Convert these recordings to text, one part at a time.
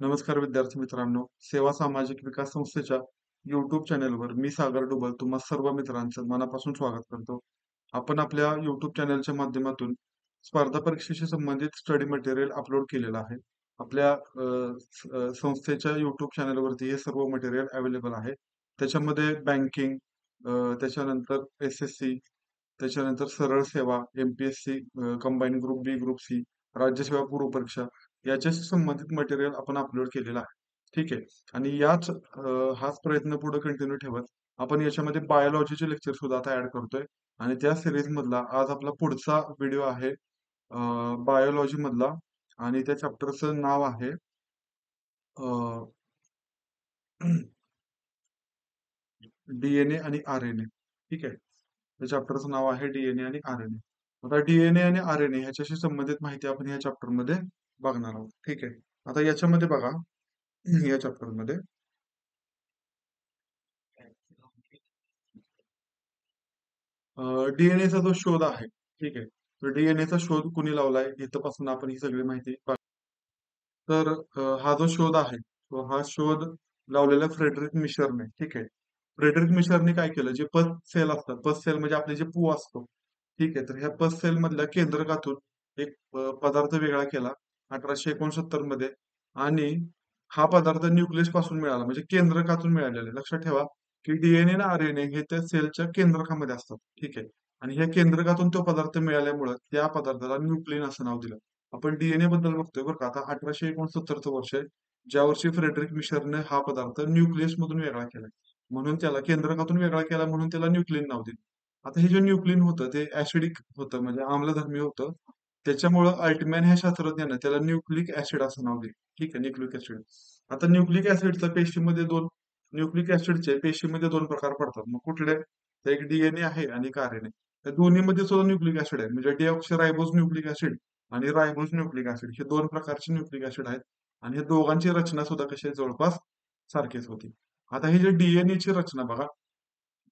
नमस्कार विद्यार्थी मित्रांनो. सेवा सामाजिक विकास संस्थेच्या YouTube चॅनेलवर मी सागर डुबल तुम्हा सर्व मित्रांचं मनापासून स्वागत करतो. आपण आपल्या YouTube चॅनेलच्या माध्यमातून स्पर्धा परीक्षेशी संबंधित स्टडी मटेरियल अपलोड केलेलं आहे. आपल्या संस्थेच्या YouTube चॅनेलवरती हे सर्व मटेरियल अवेलेबल आहे. त्याच्यामध्ये बँकिंग, त्याच्यानंतर SSC, त्याच्यानंतर सरळ सेवा, MPSC, कंबाईन ग्रुप बी, ग्रुप सी, राज्यसेवा पूर्व परीक्षा याच्याशी संबंधित मटेरियल आपण अपलोड केलेलं आहे. ठीक आहे. आणि हाच प्रयत्न पुढे कंटिन्यू ठेवत आपण याच्यामध्ये बायोलॉजीचे लेक्चर सुद्धा आता ऍड करतोय. आणि त्या सिरीज मधला आज आपला पुढचा व्हिडिओ आहे बायोलॉजी मधला. आणि त्या चॅप्टरचं नाव आहे डीएनए आणि आरएनए. ठीक आहे. त्या चॅप्टरचं नाव आहे डीएनए आणि आरएनए. आता डीएनए आणि आरएनए ह्याच्याशी संबंधित माहिती आपण या चॅप्टर मध्ये बघणार आहोत. ठीक आहे. आता याच्यामध्ये बघा, या चॅप्टर मध्ये डीएनएचा जो शोध आहे, ठीक आहे, तर डीएनएचा शोध कुणी लावलाय इथपासून आपण ही सगळी माहिती तर हा जो शोध आहे तो हा शोध लावलेला फ्रेडरिक मिशरने. ठीक आहे. फ्रेडरिक मिशरने काय केलं, जे पस सेल असतात, पस सेल म्हणजे आपले जे पू असतो, ठीक आहे, तर ह्या पस सेल मधल्या केंद्रकातून एक पदार्थ वेगळा केला 1869 मध्ये. आणि हा पदार्थ न्यूक्लियस पासून मिळाला, म्हणजे केंद्रकातून मिळालेला आहे. लक्षात ठेवा की डीएनए आणि आरएनए हे त्या सेलच्या केंद्रकामध्ये असतात. ठीक आहे. आणि ह्या केंद्रकातून तो पदार्थ मिळाल्यामुळे त्या पदार्थाला न्यूक्लिन असं नाव दिलं. आपण डीएनए बद्दल बघतोय बरं का. आता 1869चं वर्ष आहे, ज्या वर्षी फ्रेडरिक मिशरने हा पदार्थ न्यूक्लियस मधून वेगळा केलाय. म्हणून त्याला केंद्रकातून वेगळा केला, म्हणून त्याला न्यूक्लिन नाव दिलं. आता हे जे न्यूक्लिन होतं ते ऍसिडिक होतं, म्हणजे आम्लधर्मी होतं. त्याच्यामुळं अल्टमॅन ह्या शास्त्रज्ञानं त्याला न्यूक्लिक ऍसिड असं नाव दिलं. ठीक आहे, न्यूक्लिक ऍसिड. आता न्यूक्लिक ऍसिडचं पेशीमध्ये दोन न्यूक्लिक ऍसिडचे पेशीमध्ये दोन प्रकार पडतात. मग कुठले? तर एक डीएनए आहे आणि एक आरएनए. त्या दोन्हीमध्ये सुद्धा न्यूक्लिक ऍसिड आहे, म्हणजे डीऑक्सिरायबोज न्यूक्लिक ऍसिड आणि रायबोज न्यूक्लिक ऍसिड हे दोन प्रकारचे न्यूक्लिक ऍसिड आहेत. आणि हे दोघांची रचना सुद्धा कशी आहे, जवळपास सारखीच होती. आता ही जी डीएनए ची रचना बघा,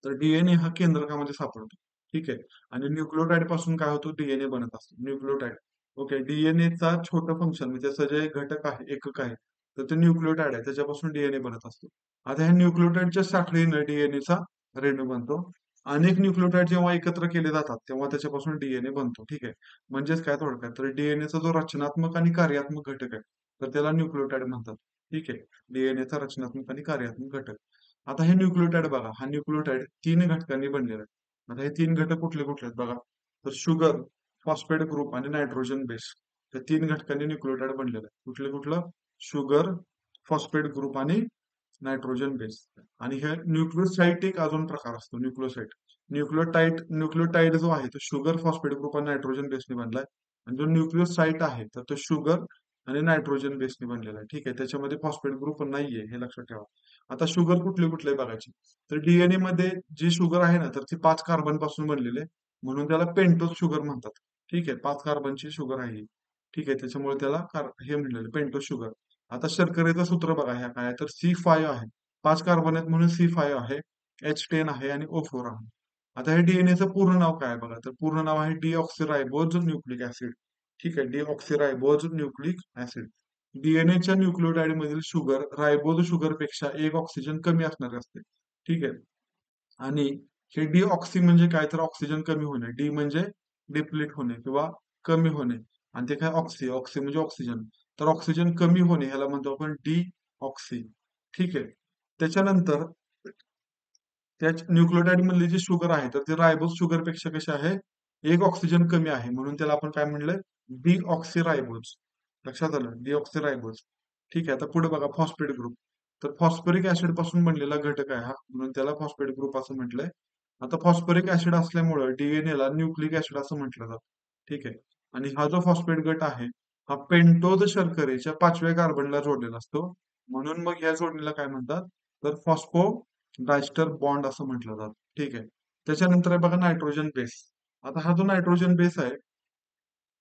तर डीएनए हा केंद्रकामध्ये सापडतो. ठीक आहे. आणि न्यूक्लियोटाइड पासून काय होतो, डीएनए बनत असतो, न्यूक्लियोटाइड. ओके. डीएनए चा छोटं फंक्शन म्हणजे त्याचं जे घटक आहे, एकक आहे, तर ते न्यूक्लियोटाइड आहे, त्याच्यापासून डीएनए बनत असतो. आता ह्या न्यूक्लियोटाइडच्या साखळीनं डीएनएचा रेणू बनतो. अनेक न्यूक्लियोटाइड जेव्हा एकत्र केले जातात तेव्हा त्याच्यापासून डीएनए बनतो. ठीक आहे. म्हणजेच काय थोडक्यात, तर डीएनएचा जो रचनात्मक आणि कार्यात्मक घटक आहे, तर त्याला न्यूक्लियोटाइड म्हणतात. ठीक आहे. डीएनएचा रचनात्मक आणि कार्यात्मक घटक. आता हे न्यूक्लियोटाइड बघा, हा न्यूक्लियोटाइड तीन घटकांनी बनलेला आहे. आता हे तीन घटक कुठले कुठले आहेत बघा, तर शुगर, फॉस्फेट ग्रुप आणि नायट्रोजन बेस. या तीन घटकांनी न्यूक्लियोटाइड बनलेलं आहे. कुठले कुठलं? शुगर, फॉस्फेट ग्रुप आणि नायट्रोजन बेस. आणि हे न्यूक्लियोसाइट एक अजून प्रकार असतो, न्यूक्लियोसाइट. न्यूक्लियोटाइड जो आहे तो शुगर, फॉस्फेट ग्रुप आणि नायट्रोजन बेसने बनलाय. आणि जो न्यूक्लियोसाइट आहे तर तो शुगर आणि नायट्रोजन बेसने बनलेला आहे. ठीक आहे. त्याच्यामध्ये फॉस्फेट ग्रुप नाहीये, हे लक्षात ठेवा. आता शुगर कुठले कुठले बघायचे, तर डीएनए मध्ये जी शुगर आहे ना, तर ती 5 कार्बन पासून बनलेली आहे. म्हणून त्याला पेंटोज शुगर म्हणतात. ठीक आहे. 5 कार्बनची शुगर आहे ही. ठीक आहे. त्याच्यामुळे त्याला हे म्हणलेलं पेंटोज शुगर. आता शर्करेचं सूत्र बघा, ह्या काय आहे, तर C5 आहे. 5 कार्बन आहेत म्हणून C5 आहे, H10 आहे आणि O4 आहे. आता हे डीएनएचं पूर्ण नाव काय आहे बघा, तर पूर्ण नाव आहे डीऑक्सिरायबोज न्यूक्लिक ऍसिड. ठीक आहे. डीऑक्सिरायबोज न्यूक्लिक ऍसिड. डीएनएच्या न्यूक्लियोटाइड मधील शुगर रायबोज शुगर पेक्षा एक ऑक्सिजन कमी असणार असते. ठीक आहे. आणि हे डीऑक्सी म्हणजे काय, तर ऑक्सिजन कमी होणे. डी म्हणजे डिप्लीट होणे किंवा कमी होणे. आणि ते काय, ऑक्सी, ऑक्सी म्हणजे ऑक्सिजन. तर ऑक्सिजन कमी होणे ह्याला म्हणतो आपण डी ऑक्सी. ठीक आहे. त्याच्यानंतर त्या न्यूक्लियोटाइड मधली जी शुगर आहे तर ती रायबोज शुगर पेक्षा कशी आहे, एक ऑक्सिजन कमी आहे, म्हणून त्याला आपण काय म्हणलं, डीऑक्सिरायबोज. लक्षात आलं, डीऑक्सिरायबोज. ठीक आहे. आता पुढे बघा, फॉस्फेट ग्रुप. तर फॉस्फरिक ऍसिड पासून बनलेला घटक आहे हा, म्हणून त्याला फॉस्फेट ग्रुप असं म्हटलंय. आता फॉस्फरिक ऍसिड असल्यामुळे डीएनए ला न्यूक्लिक ऍसिड असं म्हटलं जातं. ठीक आहे. आणि हा जो फॉस्फेट गट आहे हा पेंटोज शर्करेच्या 5व्या कार्बनला जोडलेला असतो. म्हणून मग या जोडणीला काय म्हणतात, तर फॉस्फो डायस्टर बॉन्ड असं म्हटलं जातं. ठीक आहे. त्याच्यानंतर आहे बघा नायट्रोजन बेस. आता हा जो नायट्रोजन बेस आहे,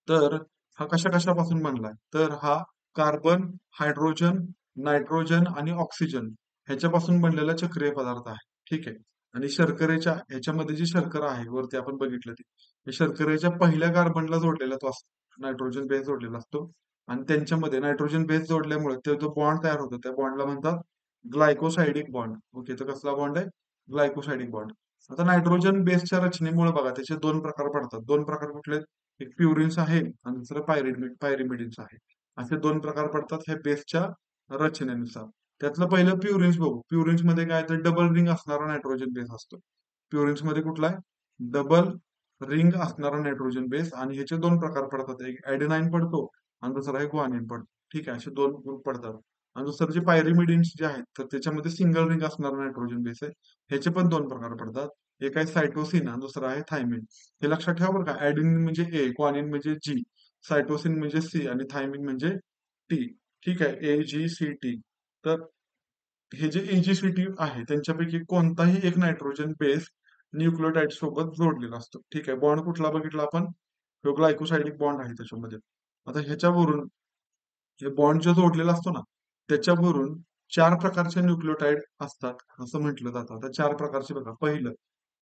तर हा कशा कशापासून बनलाय, तर हा कार्बन, हायड्रोजन, नायट्रोजन आणि ऑक्सिजन ह्याच्यापासून बनलेला चक्रीय पदार्थ आहे. ठीक आहे. आणि शर्करेच्या ह्याच्यामध्ये जी शर्करा आहे वरती आपण बघितलं ती, शर्करेच्या पहिल्या कार्बनला जोडलेला तो असतो, नायट्रोजन बेस जोडलेला असतो. आणि त्यांच्यामध्ये नायट्रोजन बेस जोडल्यामुळे ते जो बॉन्ड तयार होतो त्या बॉन्डला म्हणतात ग्लायकोसायडिक बॉन्ड. ओके, तर कसला बॉन्ड आहे? ग्लायकोसायडिक बॉन्ड. आता नायट्रोजन बेसच्या रचनेमुळे बघा त्याचे दोन प्रकार पडतात. दोन प्रकार कुठले? एक प्युरिन्स आहे आणि दुसरं पायरिमिडिन्स आहे. असे दोन प्रकार पडतात ह्या बेसच्या रचनेनुसार. त्यातलं पहिलं प्युरिन्स बघू. प्युरिन्स मध्ये काय तर डबल रिंग असणारा नायट्रोजन बेस असतो. प्युरिन्स मध्ये कुठला आहे? डबल रिंग असणारा नायट्रोजन बेस, आणि ह्याचे दोन प्रकार पडतात. एक ऍडेनाईन पडतो आणि दुसरा आहे ग्वानिन पडतो. ठीक आहे, असे दोन ग्रुप पडतात. आणि दुसरं जे पायरिमिडिन्स जे आहेत तर त्याच्यामध्ये सिंगल रिंग असणारा नायट्रोजन बेस आहे. ह्याचे पण दोन प्रकार पडतात. एक आहे सायटोसिन आणि दुसरा आहे थायमिन. हे लक्षात ठेवा बरं का. ऍडेनिन म्हणजे ए, ग्वानिन म्हणजे जी, सायटोसिन म्हणजे सी आणि थायमिन म्हणजे टी. ठीक आहे, AGCT. तर हे जे AGCT आहे त्यांच्यापैकी कोणताही एक नायट्रोजन बेस न्यूक्लियोटाइड सोबत जोडलेला असतो. ठीक आहे, बॉन्ड कुठला बघितला आपण? तो ग्लायकोसायडिक बॉन्ड आहे त्याच्यामध्ये. आता ह्याच्यावरून हे बॉन्ड जो जोडलेला असतो ना त्याच्यावरून चार प्रकारचे न्यूक्लियोटाइड असतात असं म्हटलं जातं. आता चार प्रकारचे बघा. पहिलं,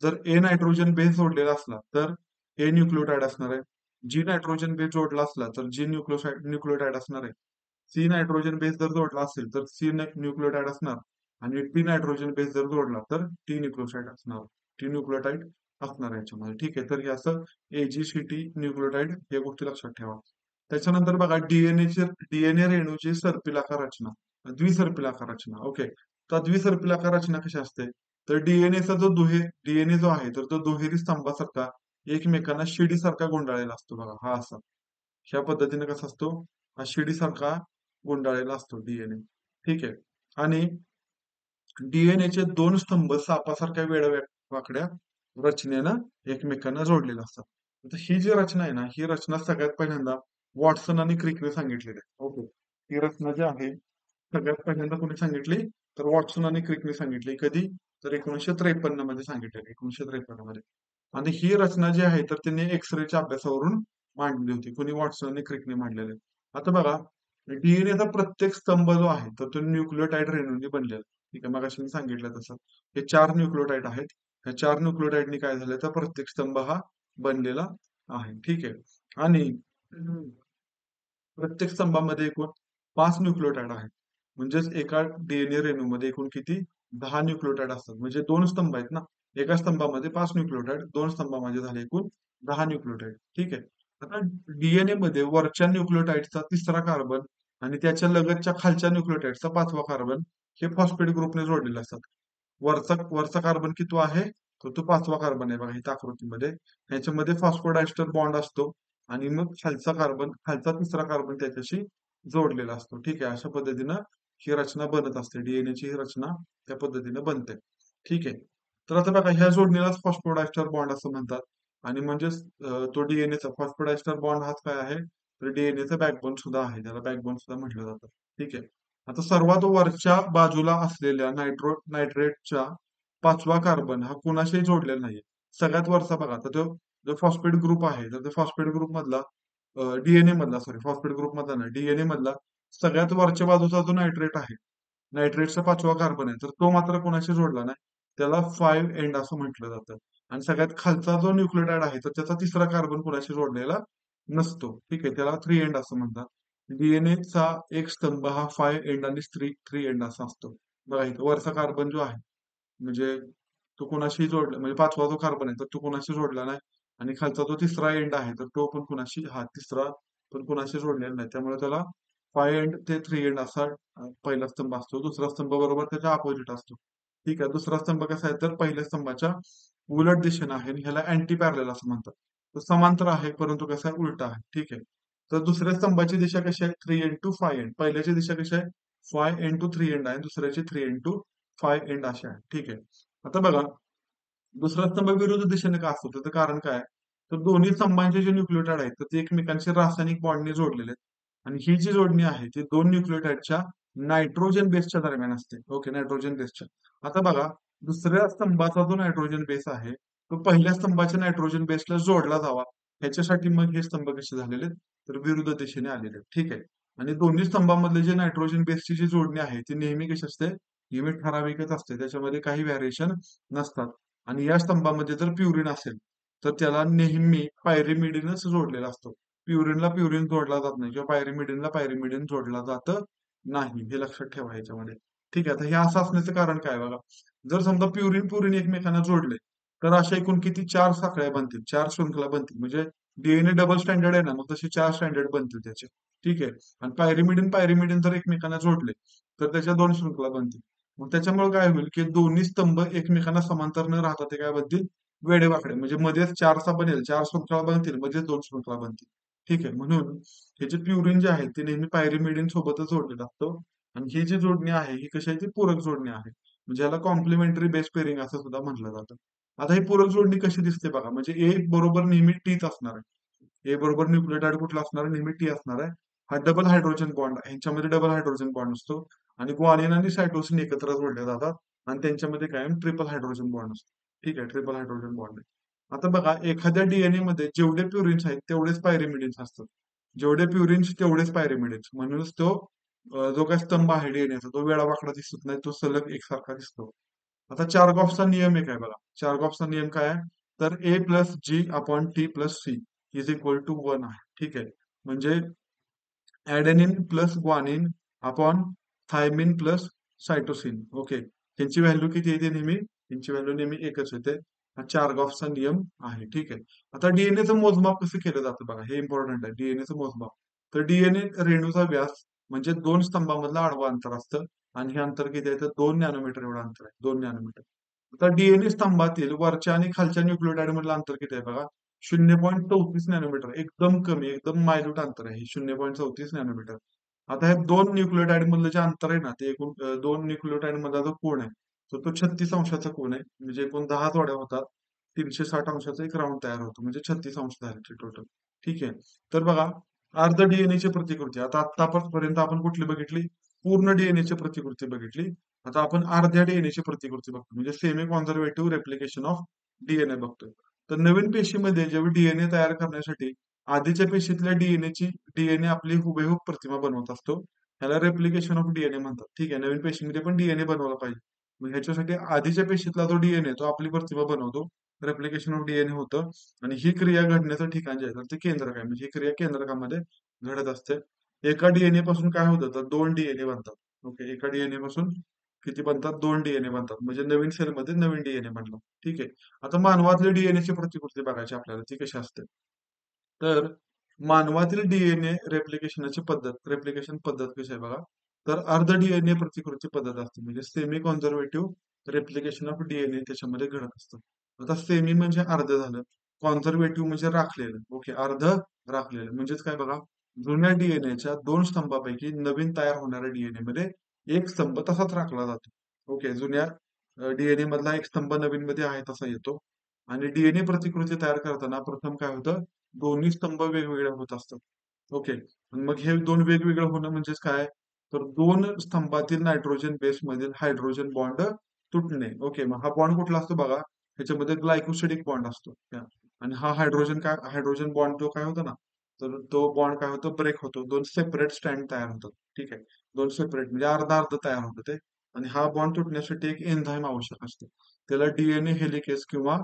जर ए नायट्रोजन बेस जोडलेला असला तर ए न्यूक्लियोटाइड असणार आहे. जी नायट्रोजन बेस जोडला असला तर जी न्यूक्लियोटाइड असणार आहे. सी नायट्रोजन बेस जर जोडला असेल तर सी न्यूक्लियोटाइड असणार. आणि टी नायट्रोजन बेस जर जोडला तर टी न्यूक्लियोटाइड असणार. टी न्यूक्लियोटाइड असणार आहे याच्यामध्ये. ठीक आहे, तर हे असं AGCT न्यूक्लियोटाइड या गोष्टी लक्षात ठेवा. त्याच्यानंतर बघा डीएनए रेणूची सर्पिलाकार रचना, द्विसर्पिलाकार रचना. ओके, तर द्विसर्पिलाकार रचना कशी असते? तर डीएनए जो आहे तर तो दुहेरी स्तंभासारखा एकमेकांना शिडीसारखा गुंडाळलेला असतो बघा, हा असा. ह्या पद्धतीने कसा असतो? हा शिडीसारखा गुंडाळलेला असतो डीएनए. ठीक आहे. आणि डीएनएचे दोन स्तंभ सापासारख्या वाकड्या रचनेनं एकमेकांना जोडलेले असतात. आता ही जी रचना आहे ना, ही रचना सगळ्यात पहिल्यांदा वॉटसन आणि क्रिकने सांगितलेली आहे. ओके, ही रचना जी आहे सगळ्यात पहिल्यांदा कोणी सांगितली? तर वॉटसन आणि क्रिकने सांगितली. कधी? तर 1953 मध्ये सांगितलेली, 1953 मध्ये. आणि ही रचना जी आहे तर त्यांनी एक्सरेच्या अभ्यासावरून मांडली होती. कोणी? वॉटसन आणि क्रिकने मांडलेली. आता बघा, डीएनएचा प्रत्येक स्तंभ जो आहे तर तो न्यूक्लियोटाइड रेणूंनी बनलेला. ठीक आहे, मगाशी मी सांगितलं तसं हे चार न्यूक्लियोटाइड आहेत. ह्या चार न्यूक्लियोटाइडनी काय झालं तर प्रत्येक स्तंभ हा बनलेला आहे. ठीक आहे. आणि प्रत्येक स्तंभामध्ये एकूण 5 न्यूक्लियोटाइड आहेत. म्हणजेच एका डीएनए रेणूमध्ये एकूण किती? 10 न्यूक्लियोटाइड असतात. म्हणजे दोन स्तंभ आहेत ना, एका स्तंभामध्ये 5 न्यूक्लियोटाइड, दोन स्तंभामध्ये झाले एकूण 10 न्यूक्लियोटाइड. ठीक आहे. आता डीएनए मध्ये वरच्या न्यूक्लियोटाइडचा तिसरा कार्बन आणि त्याच्या लगतच्या खालच्या न्यूक्लियोटाइडचा पाचवा कार्बन हे फॉस्फेट ग्रुपने जोडलेले असतात. वरचा वरचा कार्बन किती आहे? तर तो पाचवा कार्बन आहे बघा इथं आकृतीमध्ये. ह्याच्यामध्ये फॉस्फोडायस्टर बॉन्ड असतो आणि मग खालचा तिसरा कार्बन त्याच्याशी जोडलेला असतो. ठीक आहे, अशा पद्धतीनं ही रचना बनत असते. डीएनएची ही रचना त्या पद्धतीने बनते. ठीक आहे. तर आता बघा ह्या जोडणीलाच फॉस्फोडायस्टर बॉन्ड असं म्हणतात. आणि म्हणजेच तो डीएनएचा फॉस्फोडायस्टर बॉन्ड हाच काय आहे? तर डीएनएचा बॅकबोन सुद्धा आहे. त्याला बॅकबोन सुद्धा म्हटलं जातं. ठीक आहे. आता सर्वात वरच्या बाजूला असलेल्या नायट्रेटच्या पाचवा कार्बन हा कुणाशीही जोडलेला नाहीये. सगळ्यात वरचा बघा, तर तो जो फॉस्फेट ग्रुप आहे तर त्या फॉस्फेट ग्रुप मधला डीएनए मधला सॉरी फॉस्फेट ग्रुप मधला नाही, डीएनए मधला सगळ्यात वरच्या बाजूचा जो नायट्रेट आहे, नायट्रेटचा पाचवा कार्बन आहे, तर तो मात्र कोणाशी जोडला नाही. त्याला 5 एंड असं म्हटलं जातं. आणि सगळ्यात खालचा जो न्यूक्लियोटाइड आहे तर त्याचा तिसरा कार्बन कोणाशी जोडलेला नसतो. ठीक आहे, त्याला 3 एंड असं म्हणतात. डीएनए चा एक स्तंभ हा 5 एंड आणि 3 एंड असा असतो. बघा इथं वरचा कार्बन जो आहे म्हणजे तो कोणाशी जोडला, म्हणजे पाचवा जो कार्बन आहे तर तो कोणाशी जोडला नाही. आणि खालचा जो तिसरा एंड आहे तर तो पण कुणाशी, हा तिसरा पण कुणाशी जोडलेला नाही. त्यामुळे त्याला 5 एंड ते 3 एंड असा पहिला स्तंभ असतो. दुसरा स्तंभ बरोबर त्याच्या अपोजिट असतो. ठीक आहे, दुसरा स्तंभ कसा आहे तर पहिल्या स्तंभाच्या उलट दिशेने आहे आणि ह्याला अँटी पॅरलल असं म्हणतात. तो समांतर आहे परंतु कसा आहे? उलटा आहे. ठीक आहे. तर दुसऱ्या स्तंभाची दिशा कशी आहे? 3 इंटू 5 एंड. पहिल्याची दिशा कशी आहे? 5 इंटू 3 एंड आहे. दुसऱ्याची 3 इंटू 5 एंड अशी आहे. ठीक आहे. आता बघा, दुसरा स्तंभ विरुद्ध दिशेने का असतो त्याचं कारण काय? तर दोन्ही स्तंभांचे जे न्यूक्लियोटाइड आहेत तर ते एकमेकांशी रासायनिक बॉन्डने जोडलेले आहेत. आणि ही जी जोडणी आहे ती दोन न्यूक्लियोटाइडच्या नायट्रोजन बेसच्या दरम्यान असते. ओके, नायट्रोजन बेसच्या. आता बघा, दुसऱ्या स्तंभाचा जो नायट्रोजन बेस आहे तो पहिल्या स्तंभाच्या नायट्रोजन बेसला जोडला जावा, ह्याच्यासाठी मग हे स्तंभ कसे झालेले आहेत? तर विरुद्ध दिशेने आलेले आहेत. ठीक आहे. आणि दोन्ही स्तंभांमधले जे नायट्रोजन बेसची जी जोडणी आहे ती नेहमी कशी असते? नेहमी ठराविकच असते. त्याच्यामध्ये काही व्हॅरिएशन नसतात. आणि या स्तंभामध्ये जर प्युरिन असेल तर त्याला नेहमी पायरिमिडीनच जोडलेला असतो. प्युरिनला प्युरिन जोडला जात नाही किंवा पायरिमिडिनला पायरिमिडिन जोडला जात नाही. हे लक्षात ठेवा ह्याच्यामध्ये. ठीक आहे. तर हे असं असण्याचं कारण काय बघा. जर समजा प्युरिन प्युरिन एकमेकांना जोडले, तर अशा एकूण किती 4 साखळ्या बनतील, 4 शृंखला बनतील. म्हणजे डीएनए डबल स्टँडर्ड आहे ना, मग तसे 4 स्टँडर्ड बनतील त्याचे. ठीक आहे. आणि पायरिमिडिन पायरिमिडिन जर एकमेकांना जोडले, तर त्याच्या 2 शृंखला बनतील. मग त्याच्यामुळे काय होईल, की दोन्ही स्तंभ एकमेकांना समांतर न राहता ते काय बनतील, वेडेवाकडे. म्हणजे मध्येच 4चा बनेल, 4 शृंखला बनतील, मध्येच 2 शृंखला बनतील. ठीक आहे. म्हणून हे जे प्युरिन जे आहे ते नेहमी पायरिमिडिन सोबतच जोडलेलं असतं. आणि ही जी जोडणी आहे ही कशी आहे, ती पूरक जोडणी आहे. म्हणजे याला कॉम्प्लिमेंटरी बेस पेअरिंग असं सुद्धा म्हटलं जातं. आता ही पूरक जोडणी कशी दिसते बघा. म्हणजे ए बरोबर नेहमी टीच असणार आहे. ए बरोबर न्यूक्लियोटाइड कुठला असणार आहे, नेहमी टी असणार आहे. हा डबल हायड्रोजन बॉन्ड आहे. ह्यांच्यामध्ये डबल हायड्रोजन बॉन्ड असतो. आणि ग्वानिन आणि सायटोसिन एकत्र जोडले जातात. आणि त्यांच्यामध्ये काय ट्रिपल हायड्रोजन बॉन्ड असतो. ठीक आहे, ट्रिपल हायड्रोजन बॉन्ड आहे. आता बघा, एखाद्या डीएनए मध्ये जेवढे प्युरिन्स आहेत तेवढेच पायरिमिडिन्स असतात. जेवढे प्युरिन्स तेवढेच पायरिमिडिन्स. म्हणूनच तो जो काही स्तंभ आहे डीएनएचा तो वेळावाकडा दिसत नाही, तो सलग एकसारखा दिसतो. आता चारगॉफचा नियम एक आहे बघा. चारगॉफचा नियम काय आहे, तर A plus G upon T plus C is equal to 1 आहे. ठीक आहे. म्हणजे adenine plus guanine upon thymine plus cytosine. Okay. त्यांची व्हॅल्यू किती येते नेहमी, त्यांची व्हॅल्यू नेहमी एकच येते. हा चारगॉफचा नियम आहे. ठीक आहे. आता डीएनएचं मोजमाप कसं केलं जातं बघा, हे इम्पॉर्टंट आहे डीएनएचं मोजमाप. तर डीएनए रेणूचा व्यास म्हणजे 2 स्तंभामधलं आडवं अंतर असतं. आणि हे अंतर किती आहे, तर 2 नॅनोमीटर एवढं अंतर आहे, 2 नॅनोमीटर. आता डीएनए स्तंभातील वरच्या आणि खालच्या न्यूक्लियोटाइड मधलं अंतर किती आहे बघा, 0.34 नॅनोमीटर. एकदम कमी, एकदम मायन्यूट अंतर आहे, 0.34 नॅनोमीटर. आता हे 2 न्यूक्लियोटाइड मधलं जे अंतर आहे ना, ते एकूण 2 न्यूक्लियोटाइड मधला जो कोन आहे, तर तो 36 अंशाचा कोन आहे. म्हणजे एकूण 10 जोड्या होतात. 360 अंशाचा एक राऊंड तयार होतो. म्हणजे 36 अंश झाले टोटल. ठीक आहे. तर बघा, अर्ध डीएनएची प्रतिकृती. आता आतापर्यंत आपण कुठली बघितली, पूर्ण डीएनएची प्रतिकृती बघितली. आता आपण अर्ध्या डीएनएची प्रतिकृती बघतो. म्हणजे semi conservative replication of DNA बघतोय. तर नवीन पेशीमध्ये जेव्हा डीएनए तयार करण्यासाठी आधीच्या पेशीतल्या डीएनए आपली हुबेहूब प्रतिमा बनवत असतो. ह्याला रेप्लिकेशन ऑफ डीएनए म्हणतात. ठीक आहे. नवीन पेशीमध्ये पण डीएनए बनवला पाहिजे. मग ह्याच्यासाठी आधीच्या पेशीतला जो डीएनए तो आपली प्रतिमा बनवतो. रेप्लिकेशन ऑफ डीएनए होतं. आणि ही क्रिया घडण्याचं ठिकाण जे आहे तर ते केंद्रक आहे. म्हणजे ही क्रिया केंद्रकामध्ये घडत असते. एका डीएनए पासून काय होतं, तर 2 डीएनए बनतात. ओके. एका डीएनए पासून किती बनतात, 2 डीएनए बनतात. म्हणजे नवीन सेलमध्ये नवीन डीएनए बनला. ठीक आहे. आता मानवातल्या डीएनएची प्रतिकृती बघायची आपल्याला, ती कशी असते. तर मानवातील डीएनए रेप्लिकेशन पद्धत कशी आहे बघा. तर अर्ध डीएनए प्रतिकृती पद्धत असते. म्हणजे semi conservative replication of DNA त्याच्यामध्ये घडत असतं. आता सेमी म्हणजे अर्ध झालं, कॉन्झर्वेटिव्ह म्हणजे राखलेलं. ओके. अर्ध राखलेलं म्हणजेच काय बघा, जुन्या डीएनएच्या 2 स्तंभापैकी नवीन तयार होणाऱ्या डीएनए मध्ये एक स्तंभ तसाच राखला जातो. ओके. जुन्या डीएनए मधला एक स्तंभ नवीन मध्ये आहे तसा येतो. आणि डीएनए प्रतिकृती तयार करताना प्रथम काय होतं, दोन्ही स्तंभ वेगवेगळे होत असतात. ओके. मग हे 2 वेगवेगळं होणं म्हणजेच काय, तर 2 स्तंभातील नायट्रोजन बेस मधील हायड्रोजन बॉन्ड तुटणे. ओके. मग हा बॉन्ड कुठला असतो बघा, ह्याच्यामध्ये ग्लायकोसिडिक बॉन्ड असतो. आणि हा हायड्रोजन बॉन्ड जो काय होतो ना, तर तो बॉन्ड काय होतो, ब्रेक होतो. 2 सेपरेट स्ट्रँड तयार होतात. ठीक आहे. 2 सेपरेट म्हणजे अर्धा अर्ध तयार होतं ते. आणि हा बॉन्ड तुटण्यासाठी एक एन्झाईम आवश्यक असते. त्याला डीएनए हेलिकेस किंवा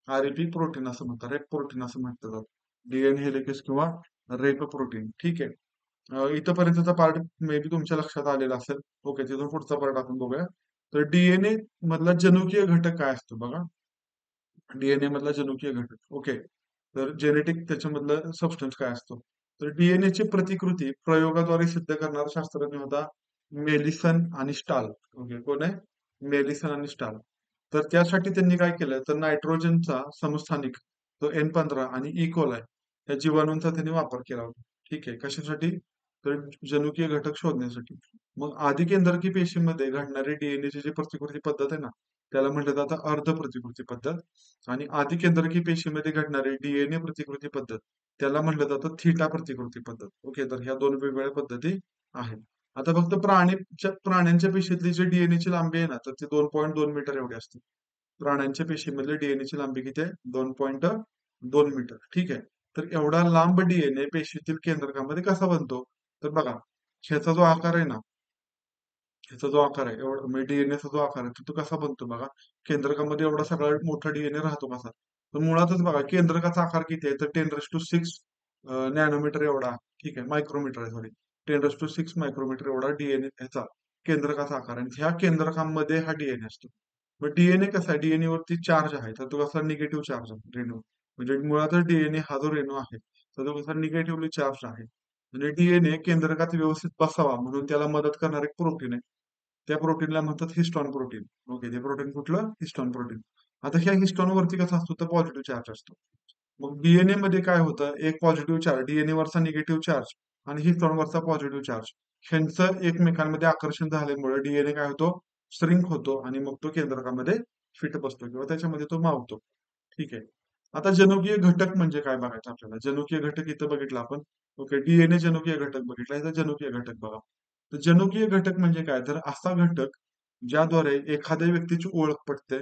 आरईपी प्रोटीन असं म्हणतात, रेप प्रोटीन असं म्हटलं जातं. डीएनए हेलिकेस किंवा रेप प्रोटीन. ठीक आहे. इथपर्यंतचा पार्ट मे बी तुमच्या लक्षात आलेला असेल. ओके. तिथून पुढचा पार्ट आपण बघूया. तर डीएनए मधला जनुकीय घटक काय असतो बघा. डीएनए मधला जनुकीय घटक. ओके. तर जेनेटिक त्याच्यामधलं सबस्टन्स काय असतो. तर डीएनए ची प्रतिकृती प्रयोगाद्वारे सिद्ध करणारा शास्त्रज्ञ होता मेलिसन आणि स्टाल. ओके. कोण आहे, मेलिसन आणि स्टाल. तर त्यासाठी त्यांनी काय केलं, तर नायट्रोजनचा समस्थानिक तो N15 आणि इकोलाय या जीवाणूंचा त्यांनी वापर केला होता. ठीक आहे. कशासाठी, तर जनुकीय घटक शोधण्यासाठी. मग आदिकेंद्रकी पेशीमध्ये घडणारी डीएनएची जी प्रतिकृती पद्धत आहे ना, त्याला म्हटलं जातं अर्ध प्रतिकृती पद्धत. आणि आदिकेंद्रकी पेशीमध्ये घडणारी डीएनए प्रतिकृती पद्धत त्याला म्हटलं जातं थीटा प्रतिकृती पद्धत. ओके. तर ह्या 2 वेगवेगळ्या पद्धती आहेत. आता फक्त प्राण्यांच्या पेशीतली जी डीएनए ची लांबी आहे ना, तर ती 2.2 मीटर एवढी असते. प्राण्यांच्या पेशीमधली डीएनए ची लांबी किती आहे, 2.2 मीटर. ठीक आहे. तर एवढा लांब डीएनए पेशीतील केंद्रकामध्ये कसा बनतो, तर बघा, ह्याचा जो आकार आहे ना, ह्याचा जो आकार आहे एवढा, म्हणजे डीएनएचा जो आकार आहे तो कसा बनतो बघा. केंद्रकामध्ये एवढा सगळा मोठा डीएनए राहतो कसा, तर मुळातच बघा केंद्रकाचा आकार किती आहे, तर 10⁶ नॅनोमीटर एवढा, ठीक आहे, मायक्रोमीटर आहे, सॉरी, 10⁶ मायक्रोमीटर एवढा डीएनए ह्याचा केंद्रकाचा आकार आहे. आणि ह्या केंद्रकामध्ये हा डीएनए असतो. मग डीएनए कसा आहे, डीएनए वरती चार्ज आहे, तर तो कसा निगेटिव्ह चार्ज आहे, रेणू. म्हणजे मुळातच डीएनए हा जो रेणू आहे, तर तो कसा निगेटिव्हली चार्ज आहे. म्हणजे डीएनए केंद्रकात व्यवस्थित बसावा म्हणून त्याला मदत करणारे एक प्रोटीन आहे. त्या प्रोटीनला म्हणतात हिस्टॉन प्रोटीन. ओके, ते प्रोटीन कुठलं? हिस्टॉन प्रोटीन. आता ह्या हिस्टॉन वरती कसा असतो, तर पॉझिटिव्ह चार्ज असतो. मग डीएनए मध्ये काय होतं, एक पॉझिटिव्ह चार्ज, डीएनए वरचा निगेटिव्ह चार्ज आणि हिस्टॉन वरचा पॉझिटिव्ह चार्ज, ह्यांचं एकमेकांमध्ये आकर्षण झाल्यामुळे डीएनए काय होतो, श्रिंक होतो आणि मग तो केंद्रकामध्ये फिट बसतो किंवा त्याच्यामध्ये तो मावतो. ठीक आहे. आता जनुकीय घटक म्हणजे काय बघायचं आपल्याला. जनुकीय घटक इथं बघितलं आपण. ओके, डीएनए जनुकीय घटक बघितला, इथं जनुकीय घटक बघा. तर जनुकीय घटक म्हणजे काय, तर असा घटक ज्याद्वारे एखाद्या व्यक्तीची ओळख पटते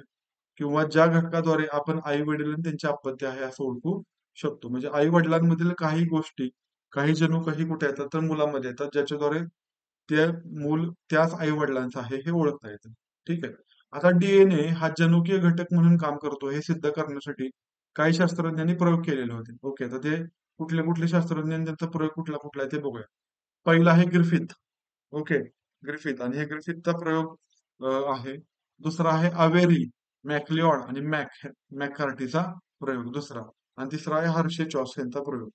किंवा ज्या घटकाद्वारे आपण आई वडील आणि त्यांचे अपत्य आहे असं ओळखू शकतो. म्हणजे आई वडिलांमधील काही गोष्टी, काही जणू काही कुठे येतात, तर मुलामध्ये येतात, ज्याच्याद्वारे ते मूल त्याच आई वडिलांचं आहे हे ओळखता येतं. ठीक आहे. आता डीएनए हा जनुकीय घटक म्हणून काम करतो हे सिद्ध करण्यासाठी काही शास्त्रज्ञांनी प्रयोग केलेले होते. ओके, तर ते कुठले कुठले शास्त्रज्ञ आणि त्यांचा प्रयोग कुठला कुठला आहे ते बघूया. पहिला आहे ग्रिफिथ. ओके, ग्रिफिथ, आणि हे ग्रिफिथचा प्रयोग आहे. दुसरा आहे अवेरी, मॅक्लिऑड आणि मॅककार्टीचा प्रयोग दुसरा. आणि तिसरा आहे हर्षे चॉस यांचा प्रयोग.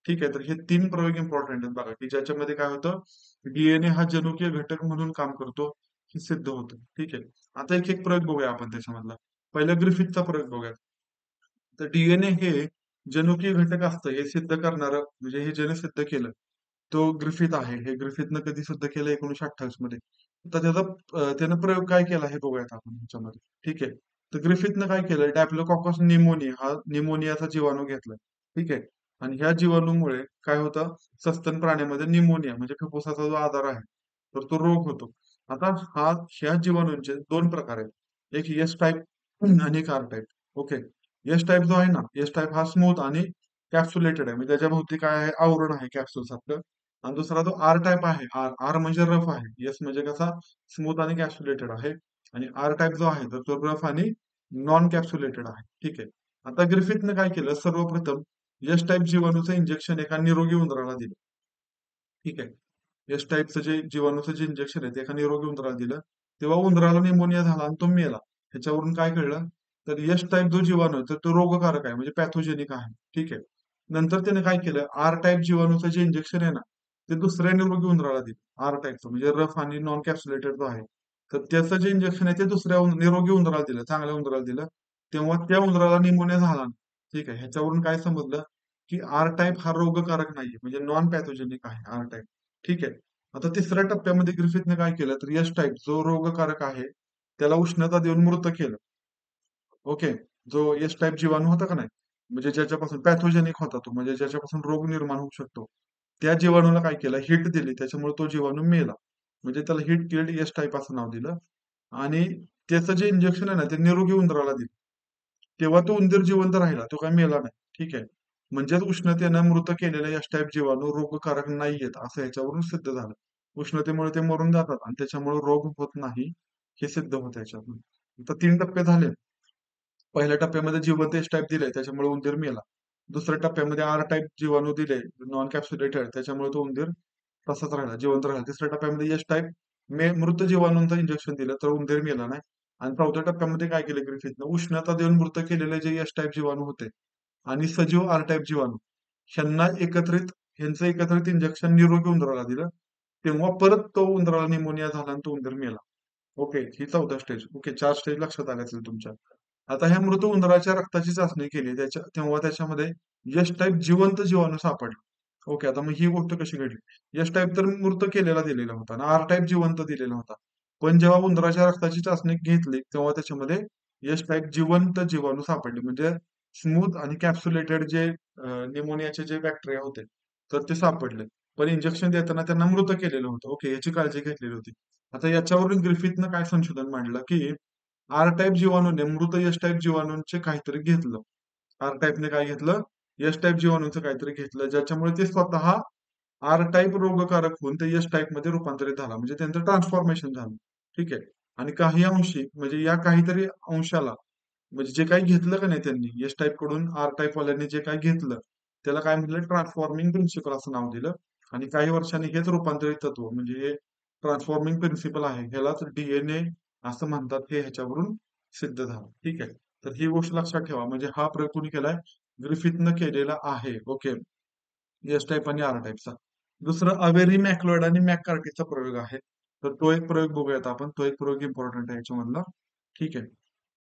ठीक आहे, तर हे तीन प्रयोग इम्पॉर्टंट आहेत बघा, की ज्याच्यामध्ये काय होतं, डीएनए हा जनुकीय घटक म्हणून काम करतो हे सिद्ध होतं. ठीक आहे. आता एक एक प्रयोग बघूया आपण त्याच्यामधला. पहिला ग्रिफिथचा प्रयोग बघूया. तर डीएनए हे जनुकीय घटक असतं हे सिद्ध करणारं, म्हणजे हे ज्याने सिद्ध केलं तो ग्रिफिथ आहे. हे ग्रिफिथनं कधी सिद्ध केलं, 1928 मध्ये. तर त्याचा त्यानं प्रयोग काय केला हे बघूयात आपण ह्याच्यामध्ये. ठीक आहे. तर ग्रिफिथनं काय केलं, डॅप्लोकॉकस निमोनिया हा निमोनियाचा जीवाणू घेतला. ठीक आहे. आणि ह्या जीवाणूमुळे काय होतं, सस्तन प्राण्यामध्ये निमोनिया म्हणजे फुफ्फुसाचा जो आजार आहे, तर तो रोग होतो. आता ह्या जीवाणूंचे दोन प्रकार आहेत. एक एस टाईप आणि एक R type. Okay. S type जो आहे ना, एस टाईप हा स्मूथ आणि कॅप्सुलेटेड आहे, म्हणजे त्याच्या भोवती काय आहे, आवरण आहे कॅप्सूल सारखं. आणि दुसरा जो आर टाईप आहे, आर आर म्हणजे रफ आहे, एस म्हणजे कसा स्मूथ आणि कॅप्सुलेटेड आहे. आणि आर टाईप जो आहे तर तो रफ आणि नॉन कॅप्सुलेटेड आहे. ठीक आहे. आता ग्रिफिथनं काय केलं, सर्वप्रथम एस टाईप जीवाणूचं इंजेक्शन एका निरोगी उंदराला दिलं. ठीक आहे. एस टाईपचं जे जीवाणूचं जे इंजेक्शन आहे ते एका निरोगी उंदराला दिलं. तेव्हा उंदराला निमोनिया झाला आणि तो मेला. ह्याच्यावरून काय कळलं, तर एस टाईप जो जीवाणू आहे तर तो रोगकारक आहे, म्हणजे पॅथोजेनिक आहे. ठीक आहे. नंतर त्याने काय केलं, आर टाईप जीवाणूचं जे इंजेक्शन आहे ना, ते दुसऱ्या निरोगी उंदराला दिलं. आर टाईपचं म्हणजे रफ आणि नॉन कॅप्सुलेटेड जो आहे, तर त्याचं जे इंजेक्शन आहे ते दुसऱ्या निरोगी उंदराला दिलं, चांगल्या उंदराला दिलं. तेव्हा त्या उंदराला निमोनिया झाला नाही. ठीक आहे. ह्याच्यावरून काय समजलं, की आर टाईप हा रोगकारक नाहीये, म्हणजे नॉन पॅथोजेनिक आहे आर टाईप. ठीक आहे. आता तिसऱ्या टप्प्यामध्ये ग्रिफिथने काय केलं, तर एस टाईप जो रोगकारक आहे त्याला उष्णता देऊन मृत केलं. ओके. जो एस टाईप जीवाणू होता का नाही, म्हणजे ज्याच्यापासून पॅथोजेनिक होता तो, म्हणजे ज्याच्यापासून रोग निर्माण होऊ शकतो, त्या जीवाणूला काय केलं, हिट दिली, त्याच्यामुळे तो जीवाणू मेला. म्हणजे त्याला हिट किल्ड एस टाईप असं नाव दिलं. आणि त्याचं जे इंजेक्शन आहे ना ते निरोगी उंदराला दिलं. तेव्हा तो उंदीर जिवंत राहिला, तो काही मेला नाही. ठीक आहे. म्हणजेच उष्णतेनं मृत केलेले एस टाईप जीवाणू रोगकारक नाहीयेत असं याच्यावरून सिद्ध झालं. उष्णतेमुळे ते मरून जातात आणि त्याच्यामुळे रोग होत नाही हे सिद्ध होतं याच्यातून. आता 3 टप्पे झाले. पहिल्या टप्प्यामध्ये जिवंत एस टाईप दिले त्याच्यामुळे उंदीर मेला. दुसऱ्या टप्प्यामध्ये आर टाईप जीवाणू दिले नॉन कॅप्सुलेटेड, त्याच्यामुळे तो उंदीर तसाच राहिला, जिवंत राहिला. तिसऱ्या टप्प्यामध्ये एस टाईप मृत जीवाणूंचं इंजेक्शन दिलं तर उंदीर मेला नाही. आणि चौथ्या टप्प्यामध्ये काय केलं ग्रिफिथनं, उष्णता देऊन मृत केलेले जे एस टाईप जीवाणू होते आणि सजीव आर टाईप जीवाणू ह्यांचं एकत्रित इंजेक्शन निरोगी उंदराला दिलं. तेव्हा परत तो उंदराला निमोनिया झाला आणि तो उंदीर मेला. ओके, ही 4था स्टेज. ओके, 4 स्टेज लक्षात आल्या असतील तुमच्या. आता ह्या मृत उंदराच्या रक्ताची चाचणी केली तेव्हा त्याच्यामध्ये एस टाईप जिवंत जीवाणू सापडला. ओके, आता मग ही गोष्ट कशी घडली, एस टाईप तर मृत केलेला दिलेला होता आणि आर टाईप जिवंत दिलेला होता. पण जेव्हा उंदराच्या रक्ताची चाचणी घेतली तेव्हा त्याच्यामध्ये एस टाईप जिवंत जीवाणू सापडले, म्हणजे स्मूथ आणि कॅप्सुलेटेड जे निमोनियाचे जे बॅक्टेरिया होते तर ते सापडले. पण इंजेक्शन देताना त्यांना मृत केलेलं होतं. ओके, याची काळजी घेतलेली होती. आता याच्यावरून ग्रिफिथनं काय संशोधन मांडलं, की आर टाईप जीवाणूने मृत एस टाईप जीवाणूंचे काहीतरी घेतलं. आर टाईपने काय घेतलं, एस टाईप जीवाणूंचं काहीतरी घेतलं, ज्याच्यामुळे ते स्वतः आर टाईप रोगकारक होऊन ते एस टाईप मध्ये रूपांतरित झाला, म्हणजे त्यांचं ट्रान्सफॉर्मेशन झालं. ठीक आहे. आणि काही अंशी म्हणजे या काहीतरी अंशाला, म्हणजे जे काही घेतलं का नाही त्यांनी एस टाईप कडून आर टाईप वाल्यांनी जे काही घेतलं त्याला काय म्हटलं, ट्रान्सफॉर्मिंग प्रिन्सिपल असं नाव दिलं. आणि काही वर्षांनी हेच रूपांतरित तत्व म्हणजे हे ट्रान्सफॉर्मिंग प्रिन्सिपल आहे, ह्यालाच डीएनए असं म्हणतात, हे ह्याच्यावरून सिद्ध झालं. ठीक आहे. तर ही गोष्ट लक्षात ठेवा. म्हणजे हा प्रयोग कोणी केलाय? ग्रिफिथनं केलेला आहे. ओके. एस टाईप आणि आर टाईपचा. दुसरं अवेरी, मॅक्लोड आणि मॅककार्टीचा प्रयोग आहे. तर तो एक प्रयोग बघूयात आपण. तो एक प्रयोग इम्पॉर्टंट आहे याच्यामधला. ठीक आहे.